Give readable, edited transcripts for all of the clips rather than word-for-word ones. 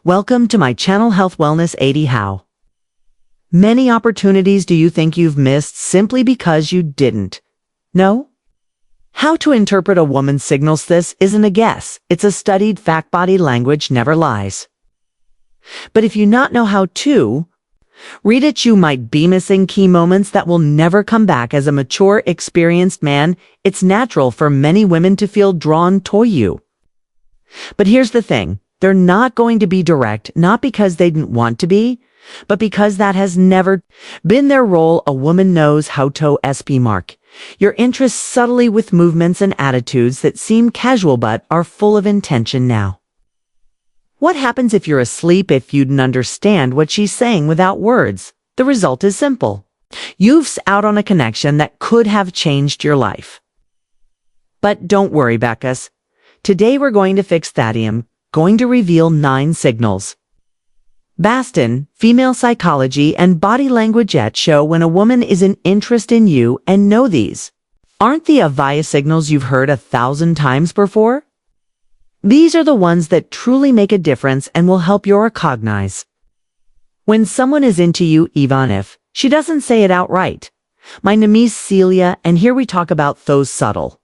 Welcome to my channel Health Wellness 80 How. Many opportunities do you think you've missed simply because you didn't? No? How to interpret a woman's signals? This isn't a guess. It's a studied fact. Body language never lies. But if you not know how to read it, you might be missing key moments that will never come back. As a mature, experienced man, it's natural for many women to feel drawn to you. But here's the thing. They're not going to be direct, not because they didn't want to be, but because that has never been their role. A woman knows how to mark your interest subtly with movements and attitudes that seem casual but are full of intention. Now, what happens if you're asleep? If you didn't understand what she's saying without words, the result is simple. You've out on a connection that could have changed your life. But don't worry, Becca's. Today we're going to fix that. Going to reveal 9 signals. Baston, female psychology and body language show when a woman is an interest in you, and know these aren't the obvious signals you've heard 1,000 times before. These are the ones that truly make a difference and will help you recognize when someone is into you, even if she doesn't say it outright. My name is Celia, and here we talk about those subtle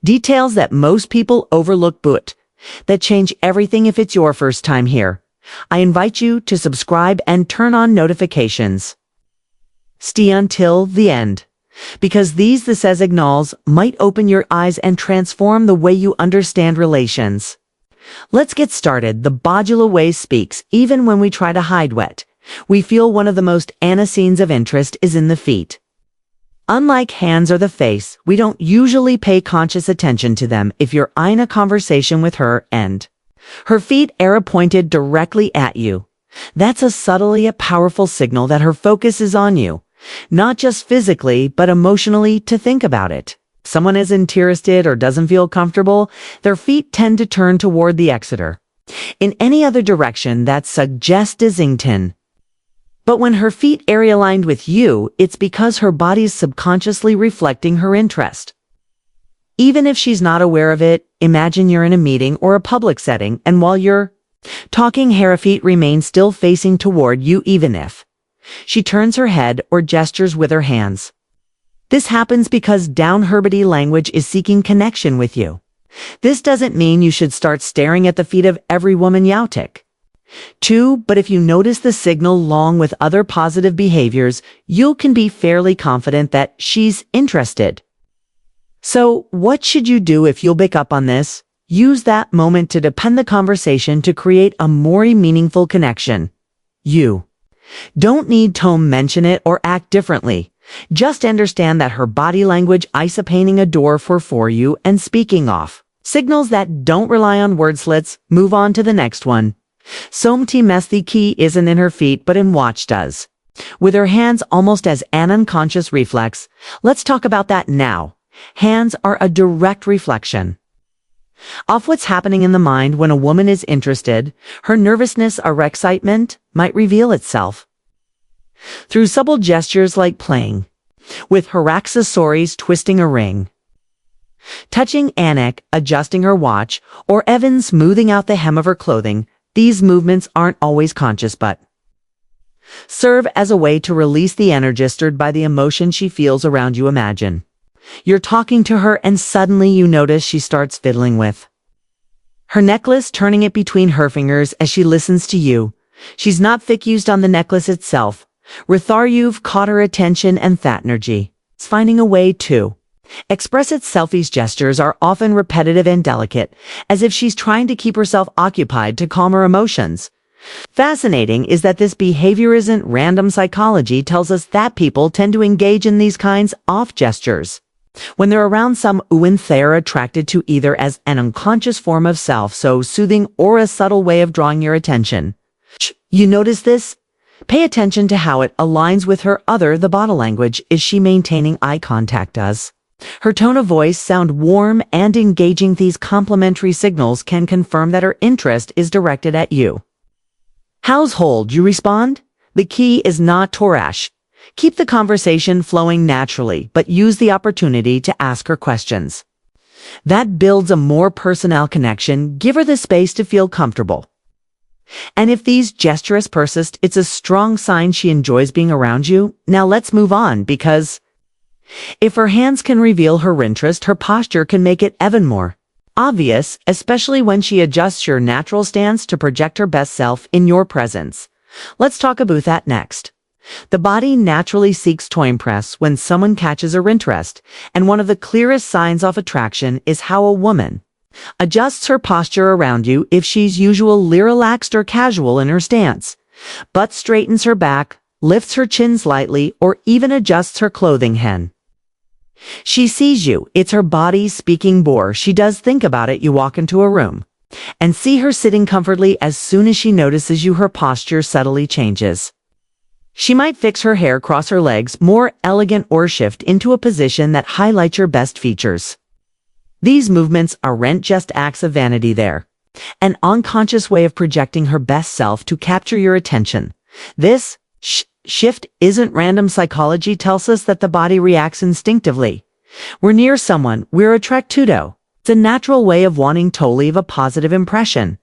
details that most people overlook but that change everything. If it's your first time here, I invite you to subscribe and turn on notifications. Stay until the end, because the signals might open your eyes and transform the way you understand relations. Let's get started. The bodily way speaks. Even when we try to hide what we feel, one of the most scenes of interest is in the feet. Unlike hands or the face, we don't usually pay conscious attention to them. If you're in a conversation with her and her feet are pointed directly at you, that's a subtly a powerful signal that her focus is on you, not just physically, but emotionally. To think about it. If someone is interested or doesn't feel comfortable, their feet tend to turn toward the exiter. In any other direction, that suggests Islington. But when her feet are aligned with you, it's because her body is subconsciously reflecting her interest. Even if she's not aware of it, imagine you're in a meeting or a public setting, and while you're talking, her feet remain still facing toward you, even if she turns her head or gestures with her hands. This happens because her body language is seeking connection with you. This doesn't mean you should start staring at the feet of every woman you take to, but if you notice the signal along with other positive behaviors, you can be fairly confident that she's interested. So what should you do if you'll pick up on this? Use that moment to deepen the conversation to create a more meaningful connection. You don't need to mention it or act differently. Just understand that her body language is opening a door for you and speaking off signals that don't rely on words. Let's move on to the next one. Sometimes the key isn't in her feet but in what she does with her hands, almost as an unconscious reflex. Let's talk about that now. Hands are a direct reflection of what's happening in the mind. When a woman is interested, her nervousness or excitement might reveal itself through subtle gestures like playing with her accessories, twisting a ring, touching a neck, adjusting her watch, or even smoothing out the hem of her clothing. These movements aren't always conscious but serve as a way to release the energy stirred by the emotion she feels around you. Imagine you're talking to her and suddenly you notice she starts fiddling with her necklace, turning it between her fingers as she listens to you. She's not focused on the necklace itself. Rather, you've caught her attention, and that energy is finding a way to express itself. These gestures are often repetitive and delicate, as if she's trying to keep herself occupied to calm her emotions. Fascinating is that this behavior isn't random. Psychology tells us that people tend to engage in these kinds of gestures when they're around someone they're attracted to, either as an unconscious form of self-soothing or a subtle way of drawing your attention. You notice this? Pay attention to how it aligns with her the body language. Is she maintaining eye contact? Does her tone of voice sound warm and engaging? These complementary signals can confirm that her interest is directed at you. Household, you respond? The key is not to rush. Keep the conversation flowing naturally, but use the opportunity to ask her questions. That builds a more personal connection. Give her the space to feel comfortable. And if these gestures persist, it's a strong sign she enjoys being around you. Now let's move on, because if her hands can reveal her interest, her posture can make it even more obvious, especially when she adjusts your natural stance to project her best self in your presence. Let's talk about that next. The body naturally seeks to impress when someone catches her interest, and one of the clearest signs of attraction is how a woman adjusts her posture around you. If she's usually relaxed or casual in her stance, but straightens her back, lifts her chin slightly, or even adjusts her clothing hem. She sees you. It's her body speaking. Before she does think about it, you walk into a room and see her sitting comfortably. As soon as she notices you, her posture subtly changes. She might fix her hair, cross her legs more elegant, or shift into a position that highlights your best features. These movements aren't just acts of vanity, they're an unconscious way of projecting her best self to capture your attention. This shift isn't random. Psychology tells us that the body reacts instinctively. We're near someone, we're attracted to. It's a natural way of wanting to leave a positive impression,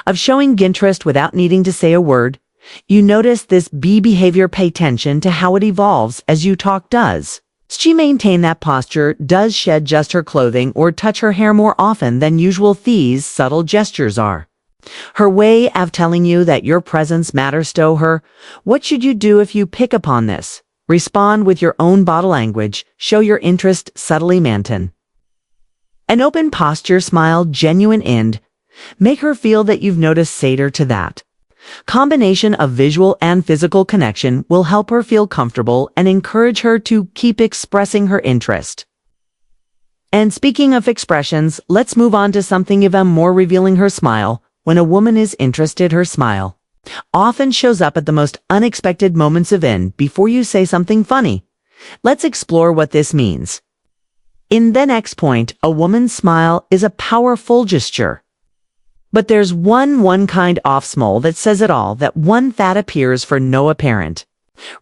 of showing interest without needing to say a word. You notice this behavior. Pay attention to how it evolves as you talk. Does she maintain that posture? Does she adjust her clothing or touch her hair more often than usual? These subtle gestures are her way of telling you that your presence matters to her. What should you do if you pick upon this? Respond with your own body language. Show your interest subtly. Maintain an open posture, smile, genuine end. Make her feel that you've noticed. Sater to that. Combination of visual and physical connection will help her feel comfortable and encourage her to keep expressing her interest. And speaking of expressions, let's move on to something even more revealing: her smile. When a woman is interested, her smile often shows up at the most unexpected moments. Even before you say something funny. Let's explore what this means. In the next point, a woman's smile is a powerful gesture. But there's one kind of smile that says it all, that one that appears for no apparent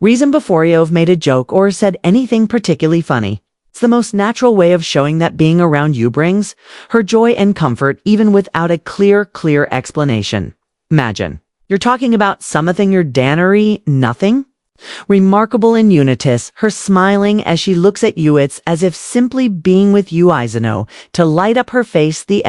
reason before you've made a joke or said anything particularly funny. It's the most natural way of showing that being around you brings her joy and comfort, even without a clear explanation. Imagine you're talking about something ordinary, nothing remarkable in unitas, her smiling as she looks at you. It's as if simply being with you is enough to light up her face. The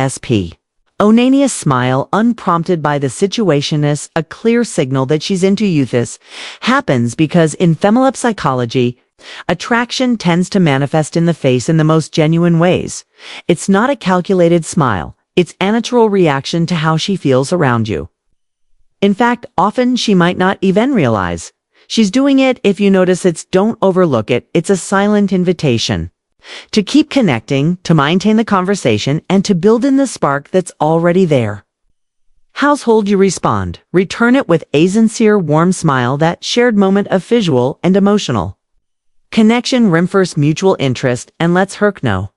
spontaneous smile, unprompted by the situation, is a clear signal that she's into you. This happens because in female psychology, attraction tends to manifest in the face in the most genuine ways. It's not a calculated smile. It's a natural reaction to how she feels around you. In fact, often she might not even realize she's doing it. If you notice it, don't overlook it. It's a silent invitation to keep connecting, to maintain the conversation, and to build in the spark that's already there. Household, you respond. Return it with a sincere, warm smile. That shared moment of visual and emotional connection reinforces mutual interest and lets her know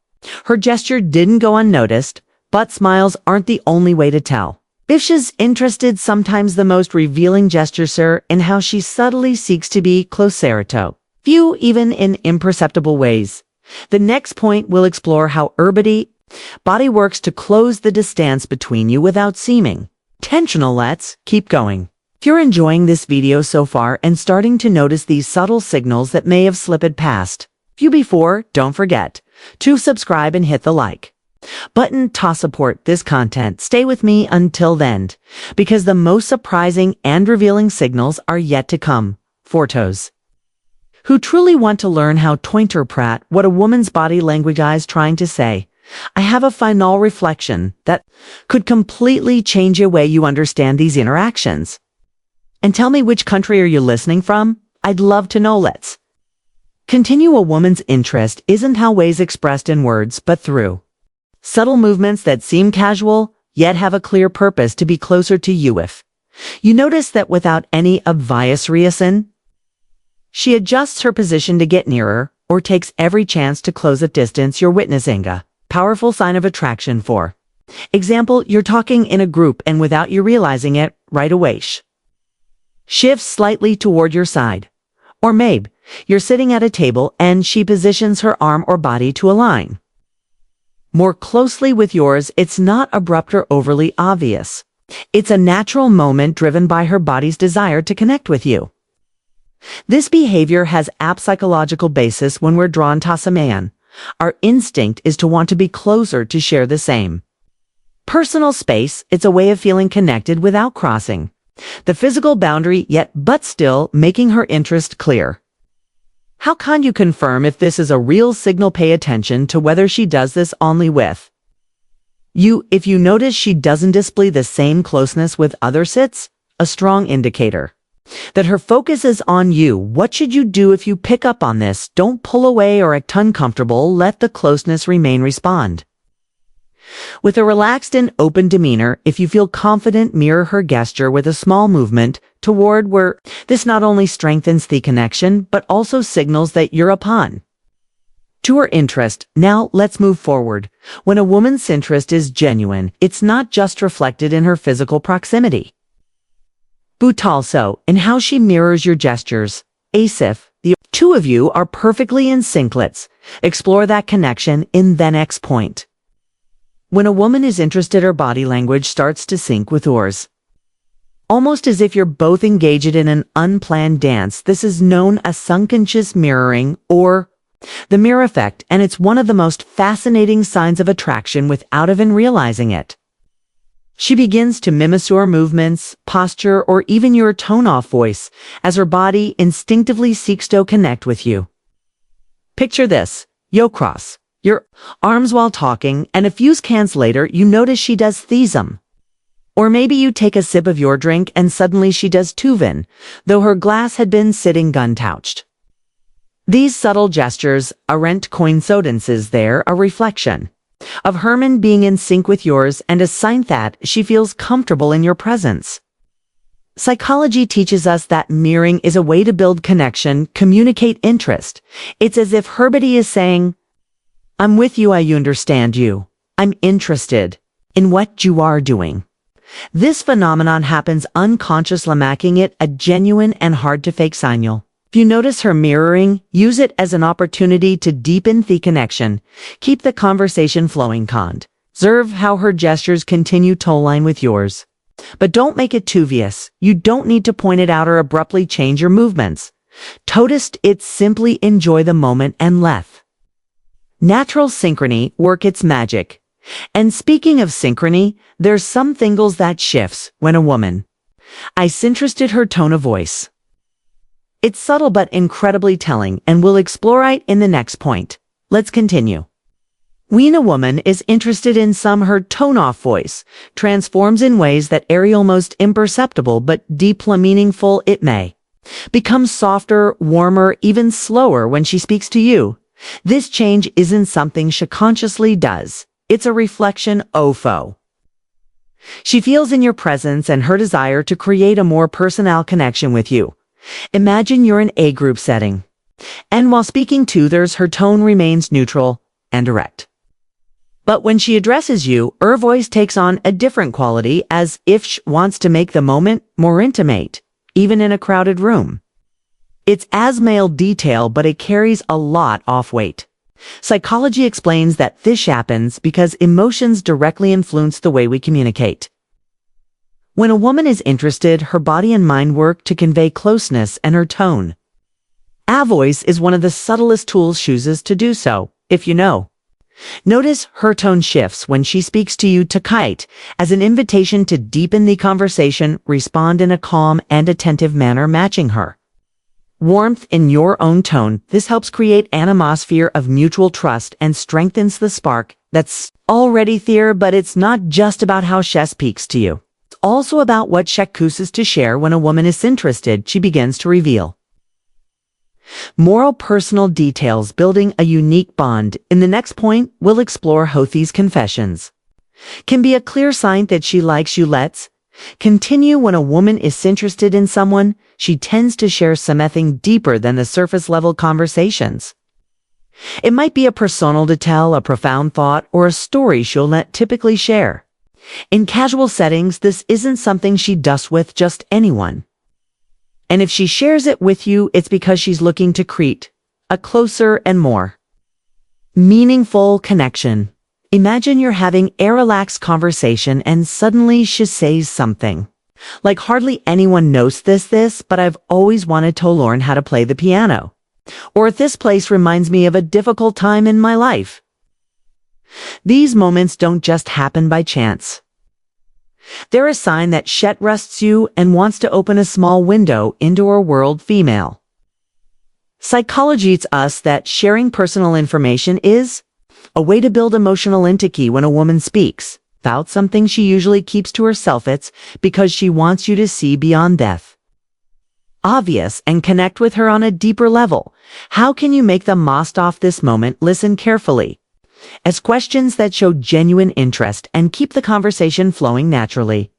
her gesture didn't go unnoticed. But smiles aren't the only way to tell if she's interested. Sometimes the most revealing gestures are in how she subtly seeks to be closer to you, even in imperceptible ways. The next point will explore how her body works to close the distance between you without seeming intentional. Let's keep going. If you're enjoying this video so far and starting to notice these subtle signals that may have slipped past you before, don't forget to subscribe and hit the like button to support this content. Stay with me until then, because the most surprising and revealing signals are yet to come. For those who truly want to learn how to interpret what a woman's body language is trying to say, I have a final reflection that could completely change the way you understand these interactions. And tell me, which country are you listening from? I'd love to know. Let's continue. A woman's interest isn't always expressed in words, but through subtle movements that seem casual, yet have a clear purpose to be closer to you. If you notice that without any obvious reason, she adjusts her position to get nearer, or takes every chance to close a distance, you're witnessing a powerful sign of attraction. For example, you're talking in a group and without you realizing it, right away shifts slightly toward your side. Or maybe you're sitting at a table and she positions her arm or body to align more closely with yours. It's not abrupt or overly obvious. It's a natural moment driven by her body's desire to connect with you. This behavior has a psychological basis when we're drawn to a man. Our instinct is to want to be closer to share the same personal space. It's a way of feeling connected without crossing the physical boundary yet but still making her interest clear. How can you confirm if this is a real signal? Pay attention to whether she does this only with you. If you notice she doesn't display the same closeness with other sits, a strong indicator that her focus is on you. What should you do if you pick up on this? Don't pull away or act uncomfortable. Let the closeness remain. Respond with a relaxed and open demeanor. If you feel confident, mirror her gesture with a small movement toward where this not only strengthens the connection, but also signals that you're upon to her interest. Now let's move forward. When a woman's interest is genuine, it's not just reflected in her physical proximity, but also in how she mirrors your gestures. As if the two of you are perfectly in sync. Let's explore that connection in the next point. When a woman is interested, her body language starts to sync with yours, almost as if you're both engaged in an unplanned dance. This is known as subconscious mirroring or the mirror effect, and it's one of the most fascinating signs of attraction without even realizing it. She begins to mimic your movements, posture, or even your tone-off voice as her body instinctively seeks to connect with you. Picture this. You cross your arms while talking, and a few seconds later you notice she does the same. Or maybe you take a sip of your drink and suddenly she does too, though her glass had been sitting untouched. These subtle gestures aren't coincidences. They're a reflection of Herman being in sync with yours and a sign that she feels comfortable in your presence. Psychology teaches us that mirroring is a way to build connection, communicate interest. It's as if her body is saying, I'm with you, I understand you, I'm interested in what you are doing. This phenomenon happens unconsciously, making it a genuine and hard-to-fake signal. If you notice her mirroring, use it as an opportunity to deepen the connection. Keep the conversation flowing. Observe how her gestures continue to align with yours. But don't make it too obvious. You don't need to point it out or abruptly change your movements. Notice it, simply enjoy the moment and let natural synchrony work its magic. And speaking of synchrony, there's some things that shifts when a woman is interested. Her tone of voice. It's subtle but incredibly telling, and we'll explore it in the next point. Let's continue. When a woman is interested in some, her tone-off voice transforms in ways that are almost imperceptible but deeply meaningful. It may become softer, warmer, even slower when she speaks to you. This change isn't something she consciously does. It's a reflection of how she feels in your presence and her desire to create a more personal connection with you. Imagine you're in a group setting, and while speaking to others, her tone remains neutral and direct. But when she addresses you, her voice takes on a different quality, as if she wants to make the moment more intimate, even in a crowded room. It's as male detail, but it carries a lot of weight. Psychology explains that this happens because emotions directly influence the way we communicate. When a woman is interested, her body and mind work to convey closeness, and her tone. A voice is one of the subtlest tools she uses to do so. If you know, notice her tone shifts when she speaks to you to kite as an invitation to deepen the conversation. Respond in a calm and attentive manner, matching her warmth in your own tone. This helps create an atmosphere of mutual trust and strengthens the spark that's already there. But it's not just about how she speaks to you. It's also about what she chooses to share. When a woman is interested, she begins to reveal moral personal details, building a unique bond. In the next point, we'll explore how these confessions can be a clear sign that she likes you. Let's continue. When a woman is interested in someone, she tends to share something deeper than the surface level conversations. It might be a personal detail, a profound thought, or a story she'll not typically share. In casual settings, this isn't something she does with just anyone. And if she shares it with you, it's because she's looking to create a closer and more meaningful connection. Imagine you're having a relaxed conversation and suddenly she says something. Like hardly anyone knows this, but I've always wanted to learn how to play the piano. Or this place reminds me of a difficult time in my life. These moments don't just happen by chance. They're a sign that she trusts you and wants to open a small window into her world. Female psychology tells us that sharing personal information is a way to build emotional intimacy. When a woman speaks about something she usually keeps to herself, it's because she wants you to see beyond death. Obvious and connect with her on a deeper level. How can you make the most of this moment? Listen carefully. Ask questions that show genuine interest and keep the conversation flowing naturally.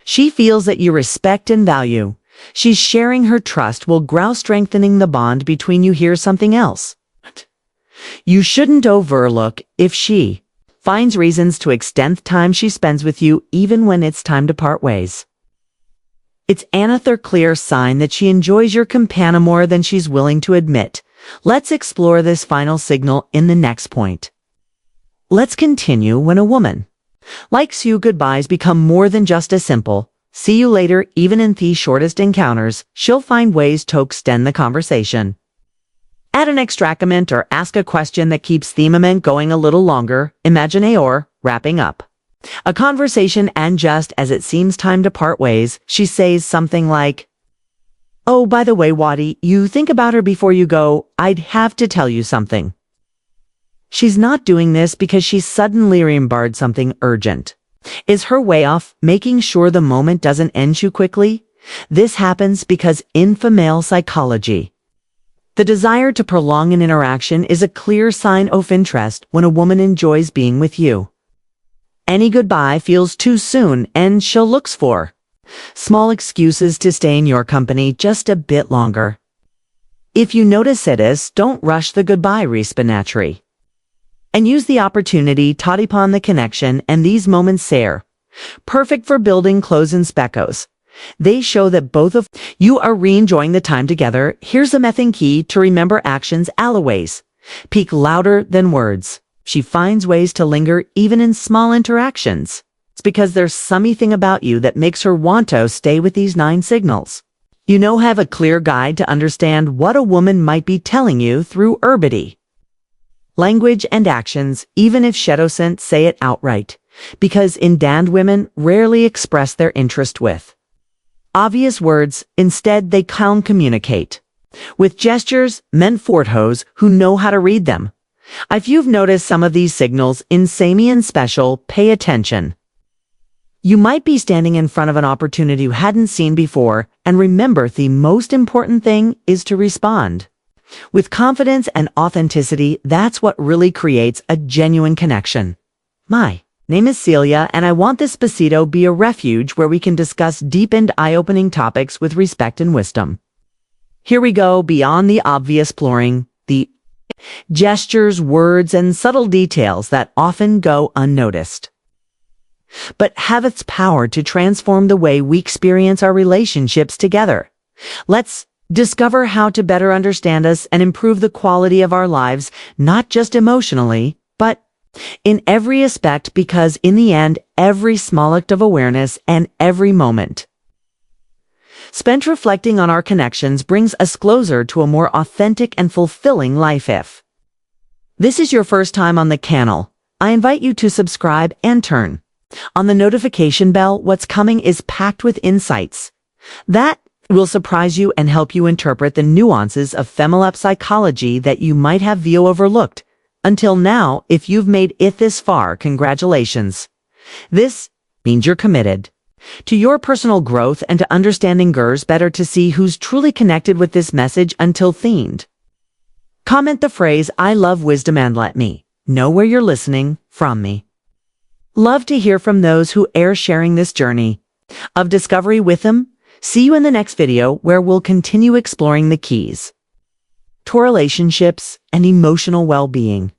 She feels that you respect and value. She's sharing her trust will grow, strengthening the bond between you. Here's something else you shouldn't overlook. If she finds reasons to extend time she spends with you even when it's time to part ways, it's another clear sign that she enjoys your company more than she's willing to admit. Let's explore this final signal in the next point. Let's continue. When a woman likes you, goodbyes become more than just a simple see you later. Even in the shortest encounters, she'll find ways to extend the conversation. Add an extra comment or ask a question that keeps the moment going a little longer. Imagine or wrapping up a conversation, and just as it seems time to part ways, she says something like, "Oh, by the way, Waddy, you think about her before you go. I'd have to tell you something." She's not doing this because she suddenly remembered something urgent. Is her way of making sure the moment doesn't end too quickly? This happens because in female psychology, the desire to prolong an interaction is a clear sign of interest. When a woman enjoys being with you, any goodbye feels too soon, and she'll look for small excuses to stay in your company just a bit longer. If you notice it, don't rush the goodbye response and use the opportunity to deepen the connection. And these moments are perfect for building close and speckles. They show that both of you are re-enjoying the time together. Here's a method key to remember: actions always speak louder than words. She finds ways to linger even in small interactions. It's because there's something about you that makes her want to stay. With these 9 signals, you now have a clear guide to understand what a woman might be telling you through her body language and actions, even if she doesn't say it outright, because indeed women rarely express their interest with obvious words. Instead, they can communicate with gestures meant for those who know how to read them. If you've noticed some of these signals in Samey and Special, pay attention. You might be standing in front of an opportunity you hadn't seen before, and remember, the most important thing is to respond with confidence and authenticity. That's what really creates a genuine connection. My name is Celia, and I want this Spacito be a refuge where we can discuss deep and eye-opening topics with respect and wisdom. Here we go beyond the obvious, exploring the gestures, words, and subtle details that often go unnoticed, but have its power to transform the way we experience our relationships together. Let's discover how to better understand us and improve the quality of our lives, not just emotionally, but in every aspect, because in the end, every small act of awareness and every moment spent reflecting on our connections brings us closer to a more authentic and fulfilling life. If this is your first time on the channel, I invite you to subscribe and turn on the notification bell. What's coming is packed with insights that will surprise you and help you interpret the nuances of female psychology that you might have overlooked until now. If you've made it this far, congratulations. This means you're committed to your personal growth and to understanding girls better. To see who's truly connected with this message until themed, comment the phrase "I love wisdom" and let me know where you're listening from. Me love to hear from those who are sharing this journey of discovery with them. See you in the next video, where we'll continue exploring the keys to relationships and emotional well-being.